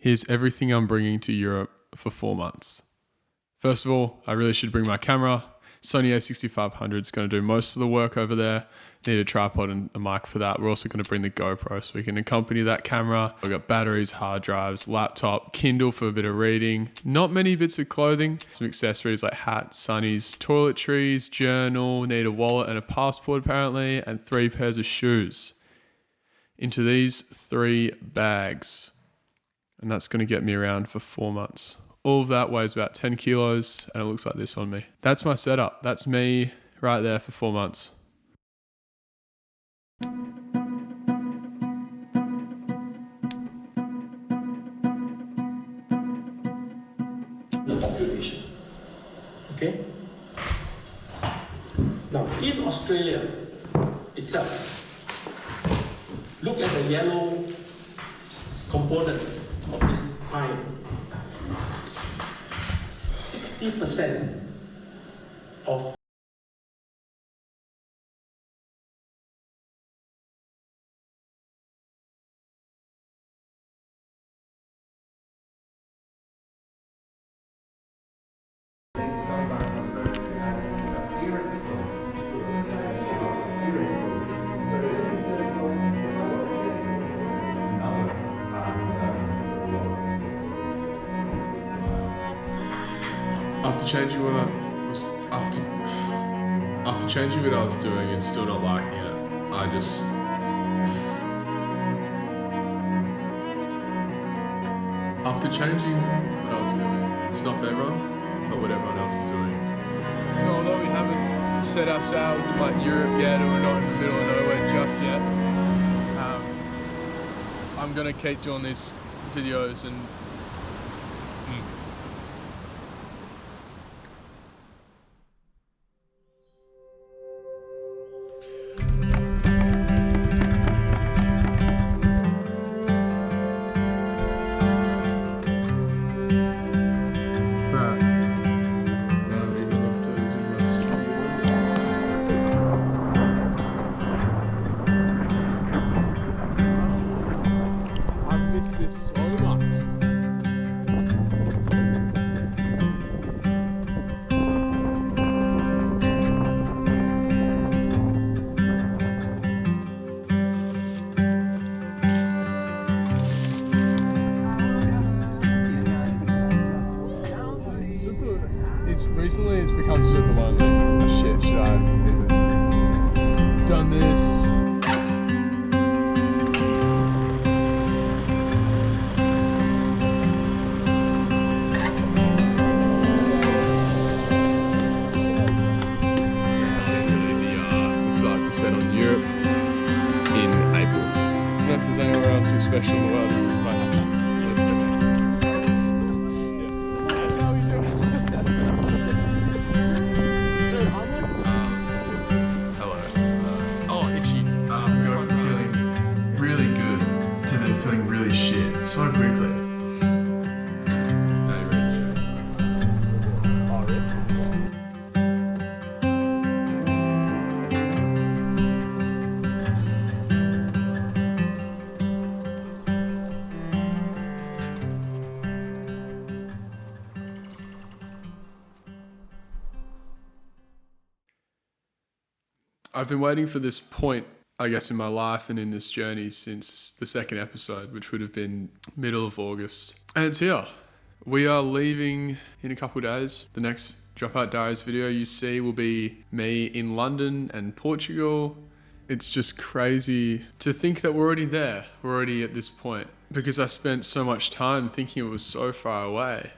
Here's everything I'm bringing to Europe for 4 months. First of all, I really should bring my camera. Sony a6500 is going to do most of the work over there. Need a tripod and a mic for that. We're also going to bring the GoPro so we can accompany that camera. We've got batteries, hard drives, laptop, Kindle for a bit of reading. Not many bits of clothing. Some accessories like hats, sunnies, toiletries, journal. Need a wallet and a passport apparently, and 3 pairs of shoes. Into these 3 bags. And that's going to get me around for 4 months. All of that weighs about 10 kilos and it looks like this on me. That's my setup. That's me right there for 4 months. The population. Okay? Now, in Australia itself, look at the yellow component of this pie. 60% of After changing what I was doing and still not liking it, after changing what I was doing, it's not for everyone, but what everyone else is doing. So although we haven't set ourselves in like Europe yet, or we're not in the middle of nowhere just yet, I'm gonna keep doing these videos and this so much. Recently it's become super lonely. Shit, should I have even done this? Set on Europe in April. I don't know if there's anywhere else as special in the world as this place. That's how we do it. Hello. Oh, itchy. Going from feeling really good to then feeling really shit so quickly. I've been waiting for this point, I guess, in my life and in this journey since the 2nd episode, which would have been middle of August. And it's here. We are leaving in a couple of days. The next Dropout Diaries video you see will be me in London and Portugal. It's just crazy to think that we're already there. We're already at this point. Because I spent so much time thinking it was so far away.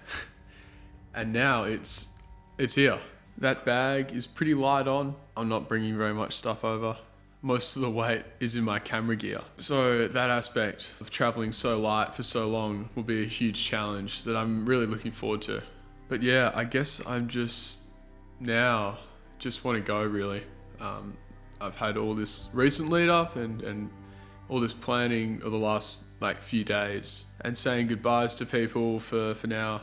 And now it's here. That bag is pretty light on. I'm not bringing very much stuff over. Most of the weight is in my camera gear. So that aspect of traveling so light for so long will be a huge challenge that I'm really looking forward to. But yeah, I guess I'm just want to go really. I've had all this recent lead up and all this planning of the last few days and saying goodbyes to people for now.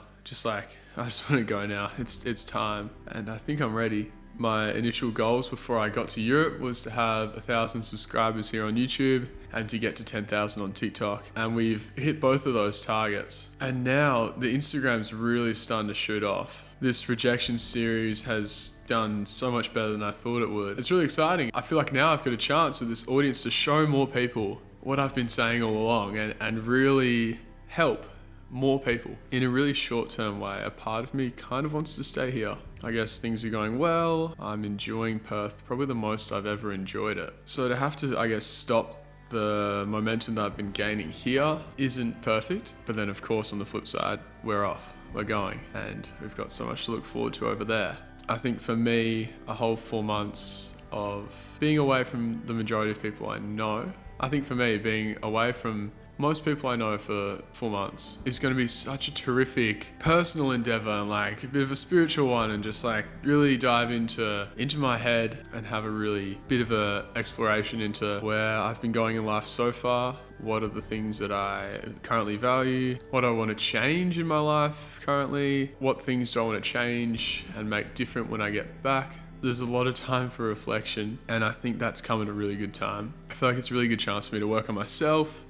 I just want to go now. It's time, and I think I'm ready. my initial goals before I got to Europe was to have 1,000 subscribers here on YouTube and to get to 10,000 on TikTok. And we've hit both of those targets. And now the Instagram's really starting to shoot off. This rejection series has done so much better than I thought it would. It's really exciting. I feel like now I've got a chance with this audience to show more people what I've been saying all along and really help more people in a really short-term way. A part of me kind of wants to stay here. I guess things are going well. I'm enjoying Perth, probably the most I've ever enjoyed it. So to have to, I guess, stop the momentum that I've been gaining here isn't perfect. But then of course on the flip side, we're off, we're going, and we've got so much to look forward to over there. I think for me, a whole 4 months of being away from the majority of people I know, I think for me, being away from most people I know for 4 months is going to be such a terrific personal endeavor and like a bit of a spiritual one, and just like really dive into my head and have a really bit of a exploration into where I've been going in life so far. What are the things that I currently value? What do I want to change in my life currently? What things do I want to change and make different when I get back? There's a lot of time for reflection, and I think that's come at a really good time. I feel like it's a really good chance for me to work on myself,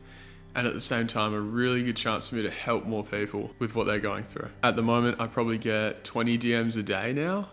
and at the same time, a really good chance for me to help more people with what they're going through. At the moment, I probably get 20 DMs a day now,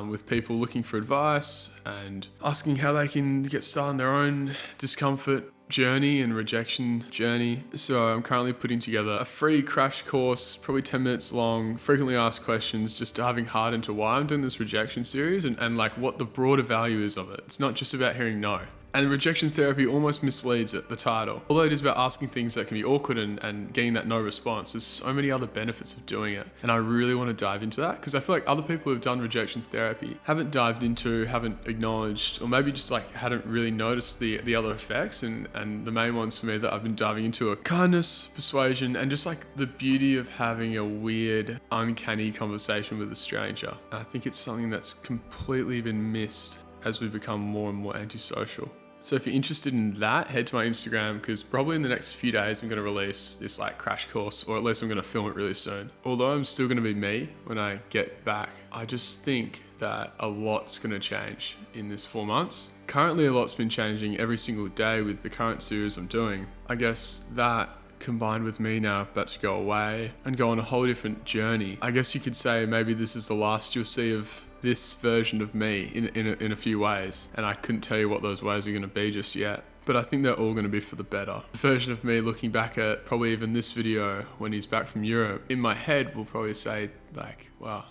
with people looking for advice and asking how they can get started on their own discomfort journey and rejection journey. So I'm currently putting together a free crash course, probably 10 minutes long, frequently asked questions, just diving hard into why I'm doing this rejection series and like what the broader value is of it. It's not just about hearing no. And rejection therapy almost misleads it, the title. Although it is about asking things that can be awkward and getting that no response, there's so many other benefits of doing it. And I really want to dive into that because I feel like other people who've done rejection therapy haven't dived into, haven't acknowledged, or maybe just like hadn't really noticed the other effects. And the main ones for me that I've been diving into are kindness, persuasion, and just like the beauty of having a weird, uncanny conversation with a stranger. And I think it's something that's completely been missed as we become more and more antisocial. So if you're interested in that, head to my Instagram, because probably in the next few days I'm going to release this like crash course, or at least I'm going to film it really soon. Although I'm still going to be me when I get back, I just think that a lot's going to change in this 4 months. Currently a lot's been changing every single day with the current series I'm doing. I guess that combined with me now about to go away and go on a whole different journey. I guess you could say maybe this is the last you'll see of this version of me in a few ways, and I couldn't tell you what those ways are going to be just yet, but I think they're all going to be for the better. The version of me looking back at probably even this video when he's back from Europe, in my head will probably say like, wow,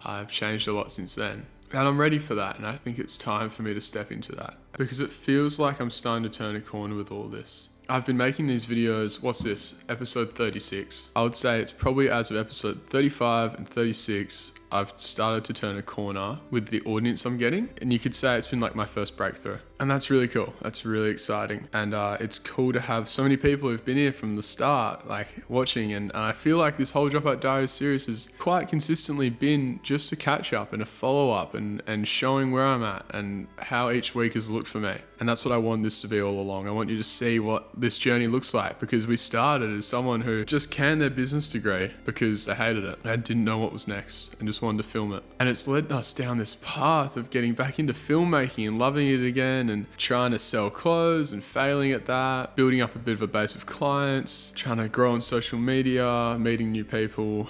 I've changed a lot since then. And I'm ready for that, and I think it's time for me to step into that because it feels like I'm starting to turn a corner with all this. I've been making these videos, what's this, episode 36. I would say it's probably as of episode 35 and 36, I've started to turn a corner with the audience I'm getting. And you could say it's been like my first breakthrough. And that's really cool. That's really exciting. And it's cool to have so many people who've been here from the start, like watching. And I feel like this whole Dropout Diaries series has quite consistently been just a catch up and a follow up and showing where I'm at and how each week has looked for me. And that's what I want this to be all along. I want you to see what this journey looks like, because we started as someone who just canned their business degree because they hated it and didn't know what was next and just wanted to film it. And it's led us down this path of getting back into filmmaking and loving it again and trying to sell clothes and failing at that, building up a bit of a base of clients, trying to grow on social media, meeting new people,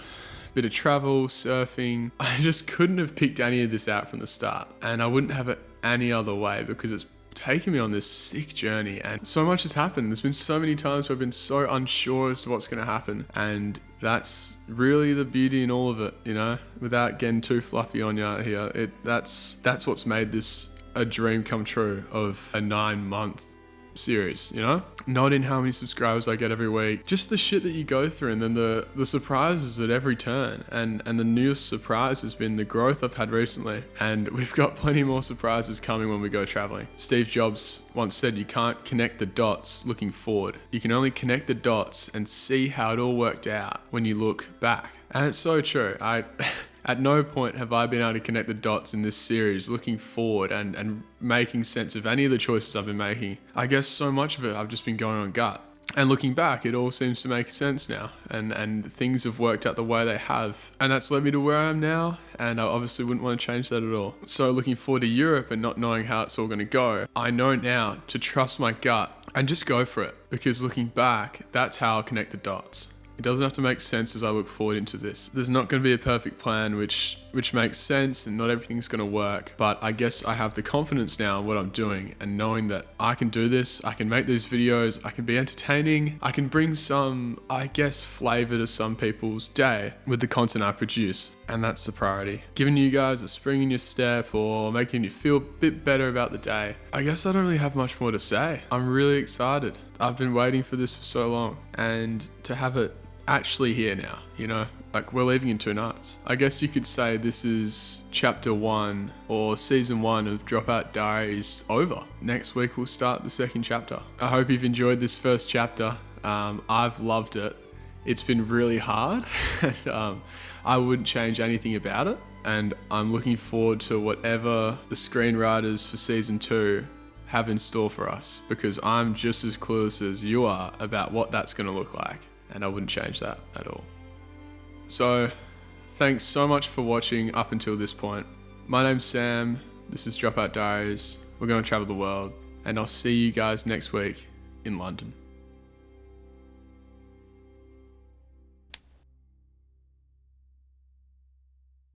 bit of travel, surfing. I just couldn't have picked any of this out from the start, and I wouldn't have it any other way because it's taken me on this sick journey and so much has happened. There's been so many times where I've been so unsure as to what's going to happen, and that's really the beauty in all of it, you know, without getting too fluffy on you out here. That's what's made this a dream come true of a 9-month series, you know? Not in how many subscribers I get every week, just the shit that you go through, and then the surprises at every turn. And the newest surprise has been the growth I've had recently, and we've got plenty more surprises coming when we go traveling. Steve Jobs once said you can't connect the dots looking forward. You can only connect the dots and see how it all worked out when you look back. And it's so true. At no point have I been able to connect the dots in this series looking forward and making sense of any of the choices I've been making. I guess so much of it I've just been going on gut. And looking back, it all seems to make sense now, and things have worked out the way they have. And that's led me to where I am now, and I obviously wouldn't want to change that at all. So looking forward to Europe and not knowing how it's all going to go, I know now to trust my gut and just go for it. Because looking back, that's how I connect the dots. It doesn't have to make sense as I look forward into this. There's not going to be a perfect plan which makes sense, and not everything's going to work. But I guess I have the confidence now in what I'm doing, and knowing that I can do this, I can make these videos, I can be entertaining, I can bring some, I guess, flavor to some people's day with the content I produce. And that's the priority. Giving you guys a spring in your step or making you feel a bit better about the day. I guess I don't really have much more to say. I'm really excited. I've been waiting for this for so long, and to have it actually here now, you know, like we're leaving in 2 nights. I guess you could say this is chapter 1 or season 1 of Dropout Diaries over. Next week we'll start the 2nd chapter. I hope you've enjoyed this first chapter. I've loved it. It's been really hard and I wouldn't change anything about it, and I'm looking forward to whatever the screenwriters for season 2 have in store for us, because I'm just as clueless as you are about what that's going to look like. And I wouldn't change that at all. So, thanks so much for watching up until this point. My name's Sam, this is Dropout Diaries, we're going to travel the world, and I'll see you guys next week in London.